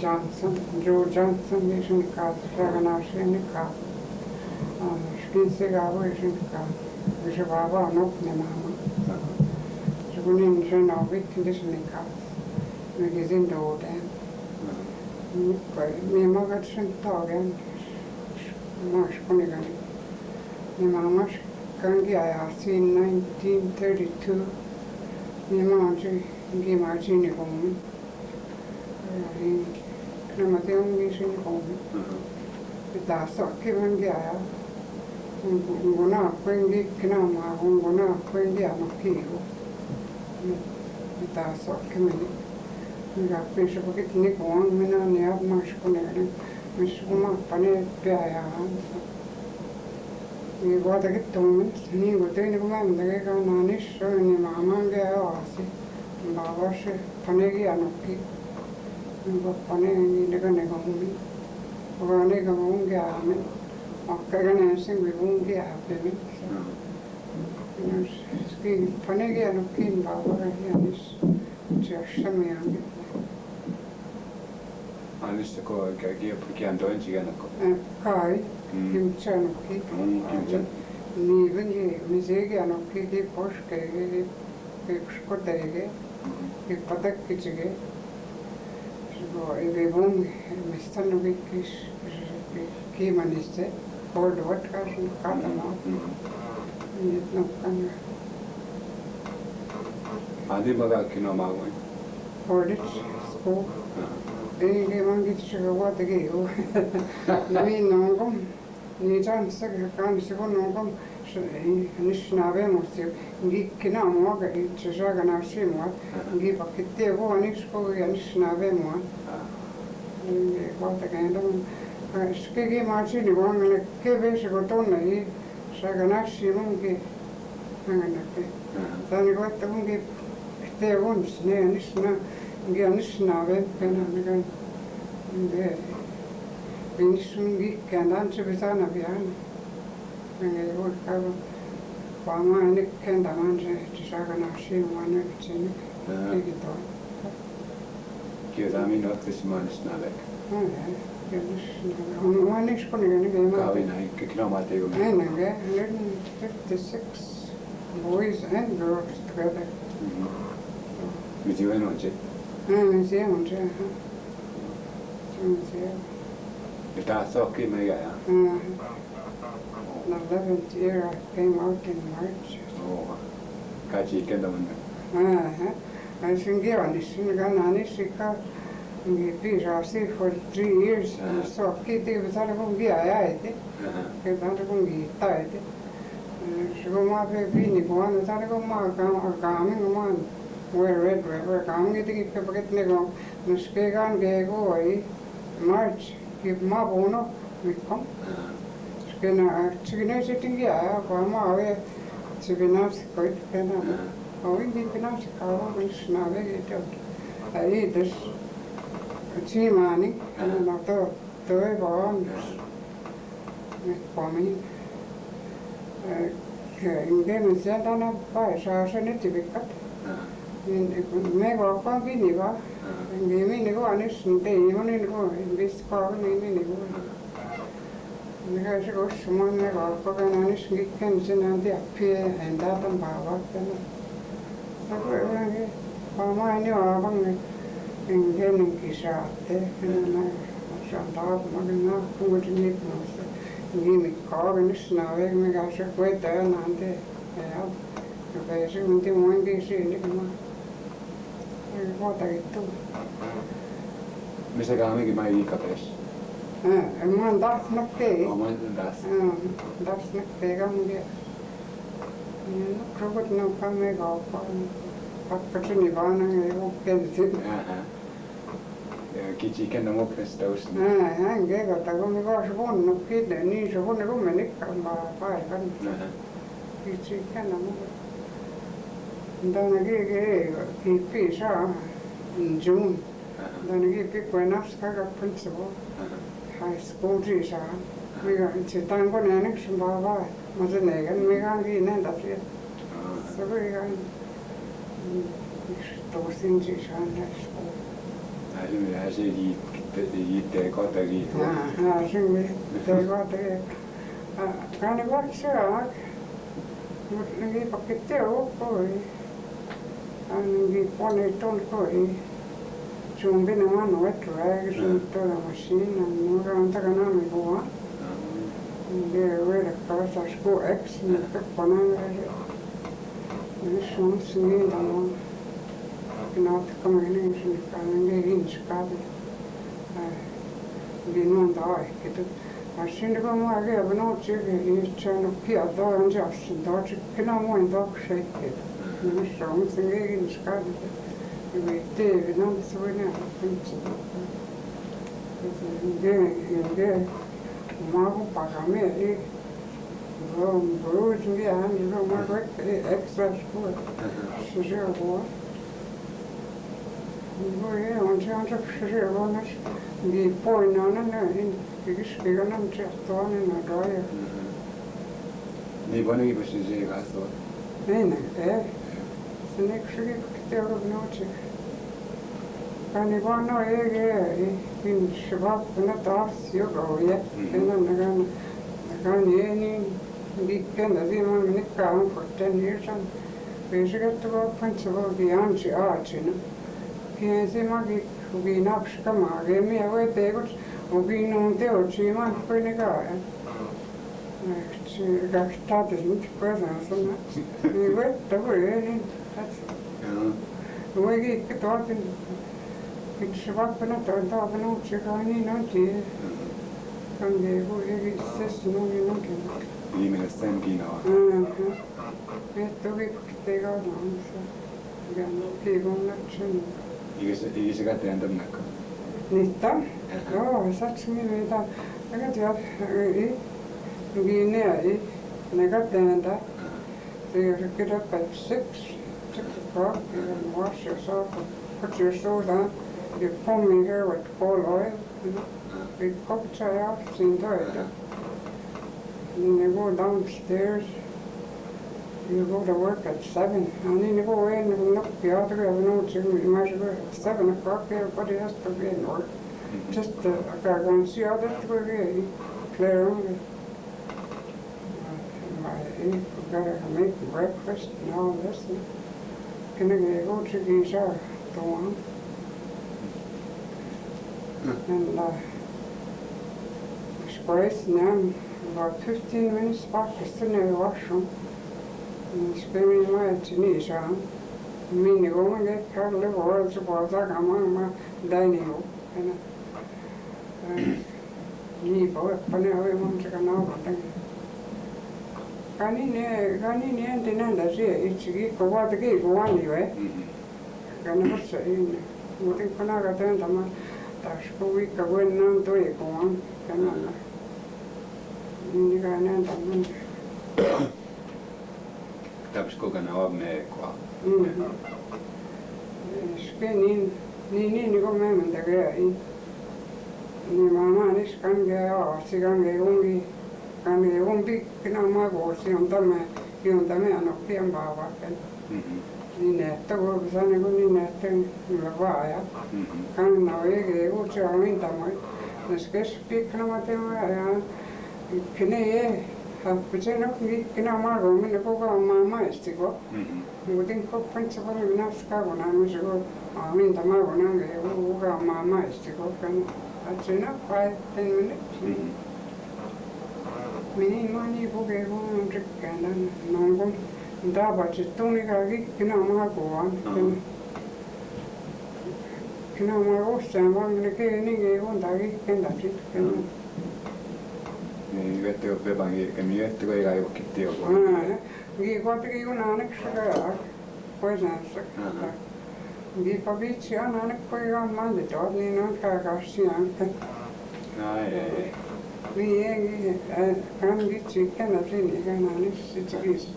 Joe Johnson is in the car, Draganash in the car, Skinsigavo is in the car, Vishababa and open mamma. So when in a big condition in the car, we get in the old end. Me mother sent dog and Marsh Ponigan. Me mamma Gangi, I asked in 1932. Me mamma gave my genie home. Cremazione in home. Da so che mangiava. Una quindi chiama una quindi hanno chiuso. Da so che mi ha preso perché ne con me non ne ha mascolare. Mi sono pane piaia. Mi guarda che tu mi vuoi come che non è solo ni mamma che ha asi. Ma va se pane che hanno chiuso. Pane ni che ne come. Pane che un game. Ma che ne sembra un game. Ski pane che hanno chiuso ma va c'è sciamiamo. Anis ko kaya perkian doan juga nak. Kai, kimchan ki. Kimchan. Ni venye mizege anokki ki posh kege, ki skotege, ki patak kichege. So eve bung mistanu ki maniste, hold what kashi kata ma. Ni no kan. Adi baga kino magoy. Hold it, school. Ini mangi chiga what again. Ni nongom, ni jan sag kan sigo nongom. Anishinaabe mosti, ngi kina moga chijaga na shimwa, ngi pakite go anishko Anishinaabe mo. Ni what again? Skegi machi ni go ngale kebe sigo tonna I shaga na shimungi ngana ke. Tani go tamungi te wons ne Anishina. Anishinaabe kana nagan nge binisungi kandan chibisana biana nge workaba pama ne kenda manje chisaga na shimwana chini kigito Kiodami no Anishinaabe. Anishinaabe Anishkoni ne gema Kawina kino mate go. Ne 156 boys and girls together. Mijiwe no je. Museum, Ita so ki me ya. The 11th year I came out in March. Oh. Kaji kenda mun. I think Anishika for 3 years. So Kitty was out of Gungi. She go my baby, one was out of a coming one. Where Red River, coming to keep a nego, Muskegan Gago, March, keep Mabono, we come. Skinner sitting here, Pama away, Sibinas, quite Canada. Oh, we didn't know which navigate. I eat this tea money, and I thought, the one for me. In them is that on a fire, so I sent it to be cut. Nego kwa bini ba, ngimi nego anis nte imoni nego bis kwa ngimi nego. Nego shiko shuma nego kwa kana anis ngiken sinanti apie endatan bawa kana. Sako nge pama ini abang nge ningkisa te kana shanta magna kumutini nose. Ngimi kwa anis nawe mega shakwe te nante ya. Kaya munti mwangi sini kama. What I do. Misa kami ki mai kapes. Man das nakke. Man das. Das nakke kami dia. Krokot no kami gao pa. Pakatini bana nge kensit. Kichi kenda mo prestos. Nge kata kami gao shibon no kide ni shibon ko menik kama pa kan. Kichi kenda mo. Dan he fish in June. Then he picked when I got principal high school teacher. We got to tango next and Baba was a neg and we got in and up yet. So we got those things in high school. I say he 이때 거다기. 생기 대거다기 가는 거죠. 이게 밖에 없고 아니 폰에 톤고 준비는 안 왔더라. 그래서 또 마신 뭐가 안타까나 미고 이게 왜 그래서 스코 엑스는 또 보내는 isso sim da mão que não te combina isso para ninguém escapa de não dá que tu assim como a guerra não chega e chama piada onde assim dá que não muito cheio não são ninguém escapa e teve não se vai não ninguém mago pagamento Bruce yeah, you know my work extra school. She's boy. Yeah, on chance of she's on us. The point on and because we're gonna just on in a dryer. 네 번역이 무슨 제 가서. 네네. The next week there of noche. 아니 뭐노 얘기 인 시밥 나다 쓰고 예. 내가 얘는 weekend as even in the for 10 years and basically to go principal the anti arts, you know. Magi we not come gave me away bagels, we know the Ojibwe pretty guy. She got started with presents and we went the way that's the way he thought it's what when I thought of an old chicken, no tea. And they were system, you know. 이메일 쌤기 나와. 또 그때가 나면서 그냥 피곤했지. 이게 시간 때 안된 날까? 니타? 사춘기다. 내가 저 이네 내가 된다. They get up at 6 o'clock and wash yourself, put your shoes on. You comb your hair with coal oil. We cup chai off, seen that. And you go downstairs, you go to work at 7, and then you go in and look the other way, you might as well at 7 o'clock, everybody has to be in work. Just I gotta go and see how that's going to clear on. I gotta make breakfast and all this. Can I go to these go on? And Grace now about 15 minutes back to the washroom and screaming my Tunisia. I mean, you go and get careful of words about that. I'm on my dining room. And you both funny how you want to go now. Ganini and Dinanda, it's a what the gate go anyway. Can I say, what if I got them? That's a week ago, and do it go on. Tapskoga nawa me kwa. Ni go me mende ge. Ni mama ni skan ge sigan ge ungi kina ma go si ondame ano pian baba ken. Ni ne to go sane go ni ne ten ni va ya. Kan na ge go chamin tamai. Neske speak na mate ya. Kene Puceno kina mago mine koga mama estigo. Mudin ko principal minaska gona mijo amin tamago nange uga mama estigo kan achina 5-10 minutes. Mini mani boge go ndikana nongo ndaba chituni gagi kina mago an kina mago samba mine ke ninge go ndagi kenda chit kan 이것도 배방이 미것도 이거 이거 kittiyo. Gi kotigi unanik shaka poisonsa. Gi pabichi ananik koiga mandi dot ni non ka kashian. Ni egi kan gi chicken asini kan anik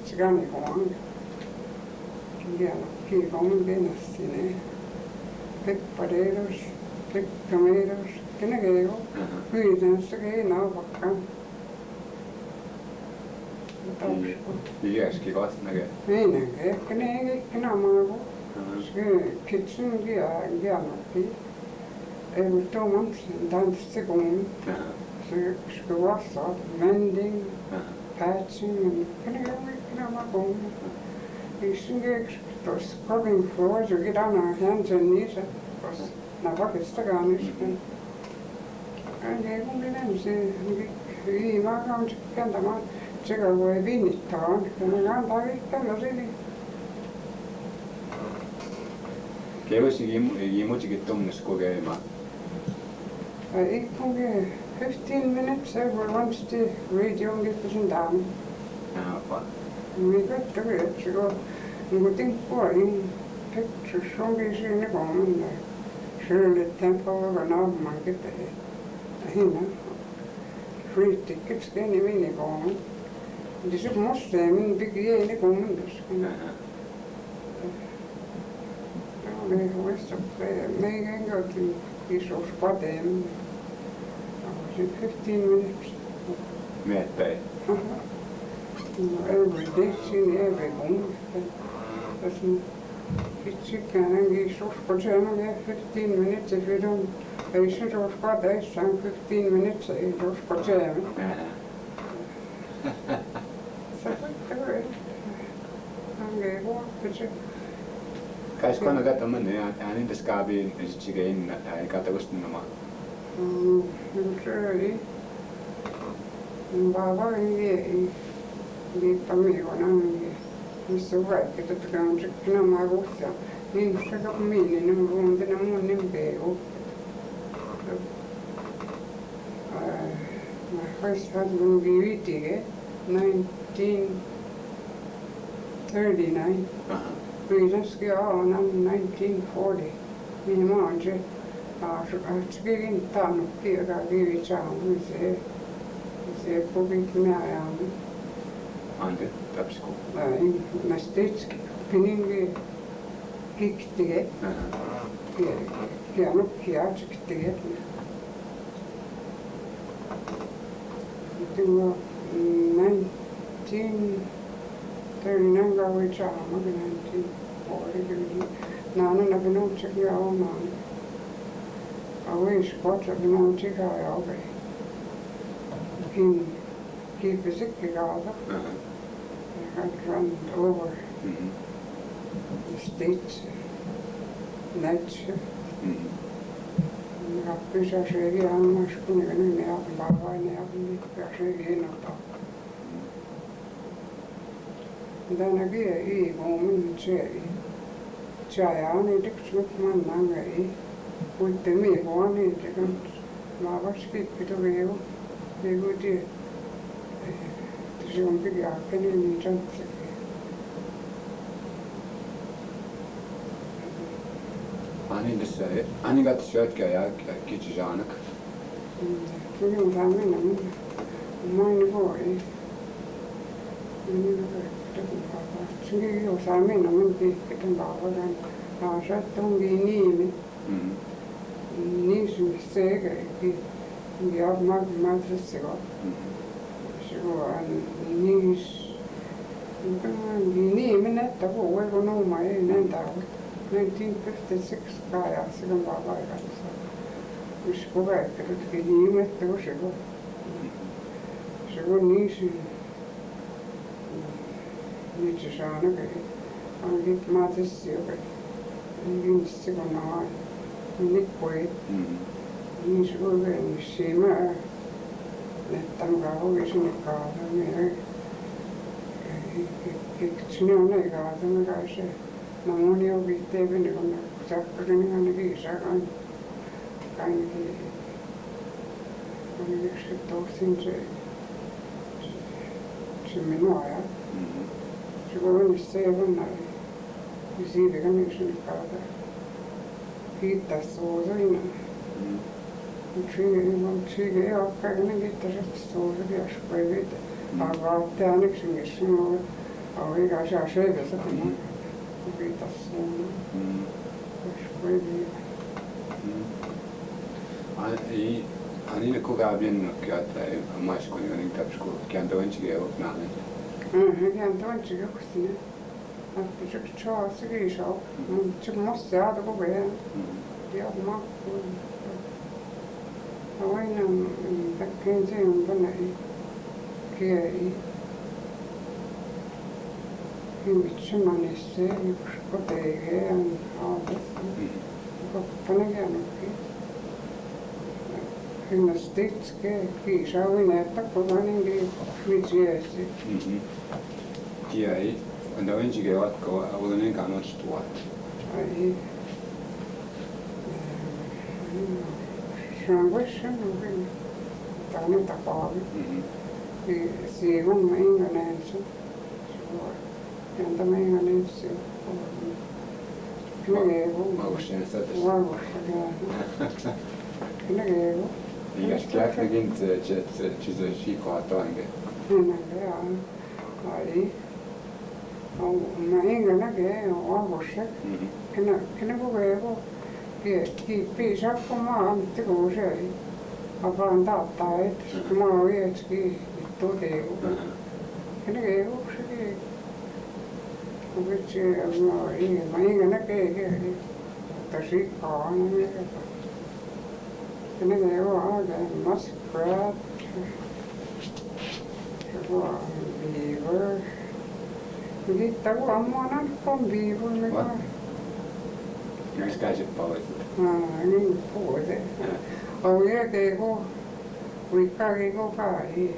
chigani hoang. Gi ki hoang denasine. Pick potatoes, pick tomatoes, kinagego. Poisonsa ge na bakkan. 이게 아시기가 나게. 네네. 그네 그나마고 그 kitchen 게 아니야. every 2 months, and then to go on. So she go off, mending, patching, and go. You should get scrubbing floors or get on our hands and knees. Now, what is the garnish? And they won't be them, say, we might come to get them on. Check our way, be it torn, and around I can really. 개월씩 이모지게 똥 스코게 막. Ik kon 15 minutes over lunch to radio and get the down. What? We got to it, so go, and we think for him, pictures from these in the home, and sure the temple of an old market, free tickets, then you mean the home. This is most them, big year in the home. They was up there, making go to this or spot them. I was in 15 minutes. Met bij. Every day, in every home. It's chicken and you so spot them 15 minutes if you don't. I should have spot that 15 minutes, you don't spot them. So I do it. I'm going to walk with you. Kais kono katsomaan ne ääni tässä kaaviin sitten ei katsotaan nämä. Really. Baba ei pamiona missä vaikka että on se nämä vuosia niin se on minne ne on tänä mun nimpeu. My first husband vivitige 1939. Viisaski on 1940. Minä olen se askelin tannut kirjaa kivisaamu se pukit minä ajan. Ante tapsku. Mä stitski piningi kiktige. Kianut kiatsiktige. Tuo 1939 gavitsaamu 1940. Nana naginutsakia omaan. Always got to know to go over. Keep a sick together. I had run over the states, nights. I wish I should get on my school and I have Baba and I have to then again, woman Chai, it took my name. With the me one is Mava speak it away. They would do the big arcane in Johnson. Ani got shirtka ja kitchejanak. We don't have mine boy. She was I mean, I'm going to get Baba and I shut don't be near me. Nisu sega ki ab mag sega so an nis ni minute ago we go no my nenda 1956 kaya sega Baba ga so usko ga ke ni met to sego nisu ni chana ke an git matas sega ni sega na midwifery. He's working in Shima. Let them go, he's in the garden. It's no garden, I say. Mamma will be taken on the suffering on the visa. Kind of when you should those things to Minoya. To go and stay one night. You see the connection of father. Hitta soosina. Trige oppagna gitta soosa piaspäivät. Avaatte ainakin sinua. Aika saa söivässä kun hitta soosina. Piaspäivät. Ani ne kuka bien kiata mais kun niin tapsku kianto ensi ollut näin. Kianto ensi jokusina. Att försöka ta sig i så. Så måste jag då gå igen. Jag måste aina takkeen se on tänne kieli. Himitsemanisse yksi koteikeen aatettu. Koppanen käännykin. Hinnas titske kiisauin, että kovaninkin vitsiäsi. Kieli. Anda ensikin jatkoa, olen enkaan ostua. Ai. Se on voisin tämä tapaavi. Siivon meinganen se. Janta meinganen se. Knegevo. Mausen sates. Varvassa Knegevo. Jos käknekin se siikoa toinke. Knegevo. Ai. Meinganake varvassa. Knegevo. Piisaa kun mä antti kun se ei. Apaan taattaa, että mä oon vietski toteudu. Knegevo sekin. Vitsi, mä inga näkee, että sikkaa on mikä. Knegevo aika muskrat. Se on beaver. Mitä kun ammonan on beaver mikä. Miksi käisit paljon? Niin puhutte. Oikein kun vikkaakin kun kai.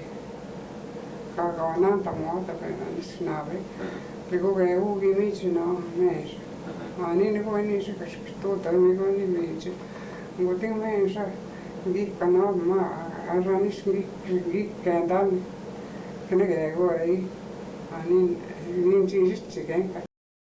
Kakaon antamuota Anishinaabe. Kun uuki mitsinä on meissä. Niin kuin niin se käsikin tuota, niin kuin niin mitsi. Mutta meissä kikkana on maa. Aranis kikkään tänne. Knegevo ei. Niin siis se kenkä.